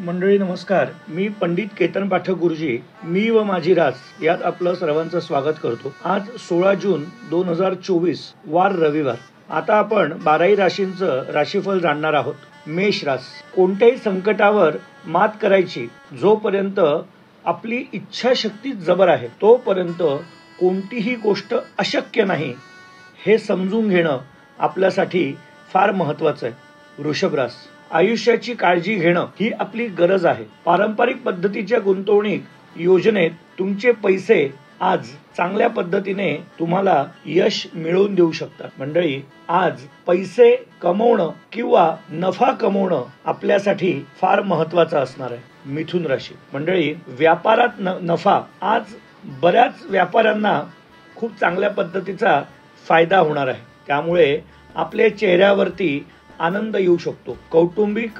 मंडळी नमस्कार. मी पंडित केतन पाठक गुरुजी, मी व माझी रास यात आपलं सर्वांचं स्वागत करतो. आज 16 जून 2024 वार रविवार. आता आपण 12 राशींचं राशीफल जाणणार आहोत. मेष रास. कोणत्याही संकटावर मात करायची जोपर्यंत आपली इच्छाशक्ती जबर आहे तोपर्यंत कोणतीही गोष्ट अशक्य नाही हे समजून घेणं आपल्यासाठी फार महत्त्वाचं आहे. वृषभ रास. आयुष्याची काळजी घेणं ही आपली गरज आहे. पारंपरिक पद्धतीच्या गुंतवणूक योजनेत तुमचे पैसे आज चांगल्या पद्धतीने तुम्हाला यश मिळवून देऊ शकतात. मंडळी, आज पैसे कमवणं किंवा नफा कमवणं आपल्यासाठी फार महत्त्वाचं असणार आहे. मिथुन राशी. मंडळी, व्यापारात नफा. आज बऱ्याच व्यापाऱ्यांना खूप चांगल्या पद्धतीचा फायदा होणार आहे. त्यामुळे आपल्या चेहऱ्यावरती आनंद येऊ शकतो. कौटुंबिक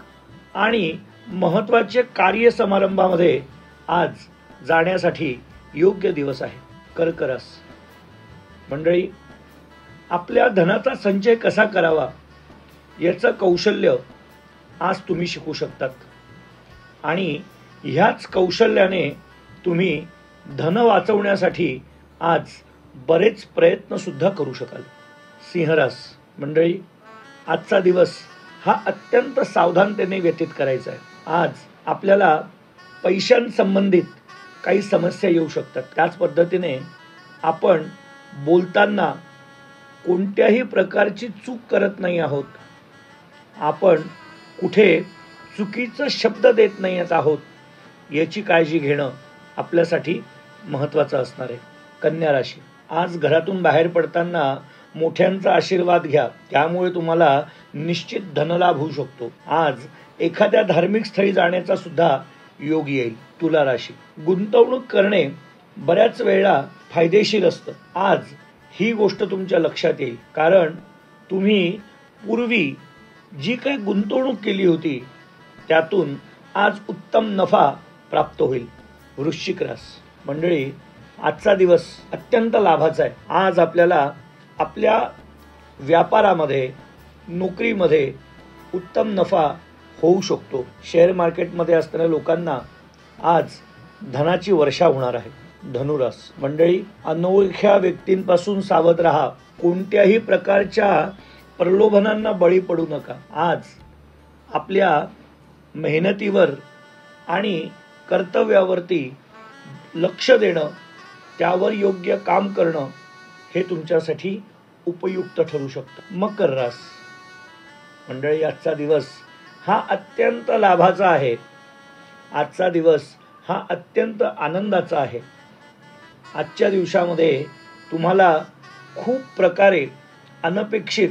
आणि महत्त्वाचे कार्य समारंभामध्ये आज जाण्यासाठी योग्य दिवस आहे. कर्क रास. मंडळी, आपल्या धनाचा संचय कसा करावा याचं कौशल्य आज तुम्ही शिकू शकतात आणि ह्याच कौशल्याने तुम्ही धन वाचवण्यासाठी आज बरेच प्रयत्न सुद्धा करू शकाल. सिंह रास. मंडळी, आजचा दिवस हा अत्यंत सावधानतेने व्यतीत करायचा आहे. आज आपल्याला पैशांसंबंधित काही समस्या येऊ शकतात. त्याच पद्धतीने आपण बोलताना कोणत्याही प्रकारची चूक करत नाही आहोत. आपण कुठे चुकीचा शब्द देत नाही आहोत याची काळजी घेणं आपल्यासाठी महत्त्वाचं असणार आहे. कन्या राशी. आज घरातून बाहेर पडताना मोठ्यांचा आशीर्वाद घ्या, त्यामुळे तुम्हाला निश्चित धनलाभ होऊ शकतो. आज एखाद्या धार्मिक स्थळी जाण्याचा सुद्धा योग येईल. तुला राशी. गुंतवणूक करणे बऱ्याच वेळा फायदेशीर असतं. आज ही गोष्ट तुमच्या लक्षात येईल, कारण तुम्ही पूर्वी जी काही गुंतवणूक केली होती त्यातून आज उत्तम नफा प्राप्त होईल. वृश्चिक रास. मंडळी, आजचा दिवस अत्यंत लाभाचा आहे. आज आपल्याला आपल्या व्यापारामध्ये, नोकरीमध्ये उत्तम नफा होऊ शकतो. शेअर मार्केटमध्ये असणाऱ्या लोकांना आज धनाची वर्षा होणार आहे. धनुरास. मंडळी, अनोळख्या व्यक्तींपासून सावध राहा. कोणत्याही प्रकारच्या प्रलोभनांना बळी पडू नका. आज आपल्या मेहनतीवर आणि कर्तव्यावरती लक्ष देणं, त्यावर योग्य काम करणं हे तुमच्यासाठी उपयुक्त ठरू शकतं. मकर रास. मंडळी, आजचा दिवस हा अत्यंत लाभाचा आहे. आजचा दिवस हा अत्यंत आनंदाचा आहे. आजच्या दिवसामध्ये तुम्हाला खूप प्रकारे अनपेक्षित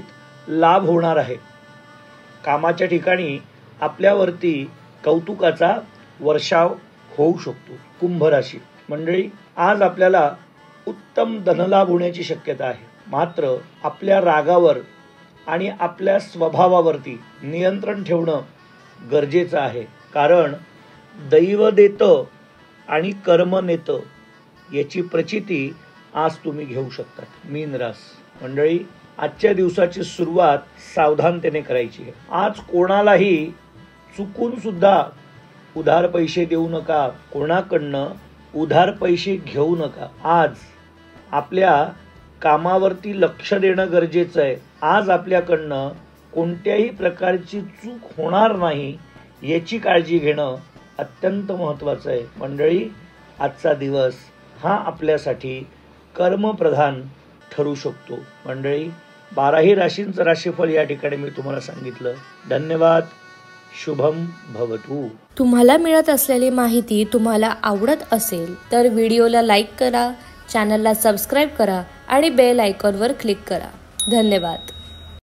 लाभ होणार आहे. कामाच्या ठिकाणी आपल्यावरती कौतुकाचा वर्षाव होऊ शकतो. कुंभ राशी. मंडळी, आज आपल्याला उत्तम धनलाभ होण्याची शक्यता आहे. मात्र आपल्या रागावर आणि आपल्या स्वभावावरती नियंत्रण ठेवणं गरजेचं आहे, कारण दैव देतं आणि कर्म नेतं याची प्रचिती आज तुम्ही घेऊ शकता. मीन रास. मंडळी, आजच्या दिवसाची सुरुवात सावधानतेने करायची आहे. आज कोणालाही चुकून सुद्धा उधार पैसे देऊ नका. कोणाकडनं उधार पैसे घेऊ नका. आज आपल्या कामावरती लक्ष देणं गरजेचं आहे. आज आपल्याकडनं कोणत्याही प्रकारची चूक होणार नाही याची काळजी घेणं अत्यंत महत्त्वाचं आहे. मंडळी, आजचा दिवस हा आपल्यासाठी कर्मप्रधान ठरू शकतो. मंडळी, 12 राशींचं राशीफळ या ठिकाणी मी तुम्हाला सांगितलं. धन्यवाद. शुभम भवतु. तुम्हाला मिळत असलेली माहिती तुम्हाला आवडत असेल तर व्हिडिओला लाईक करा, चॅनलला सबस्क्राईब करा आणि बेल आयकॉनवर क्लिक करा. धन्यवाद.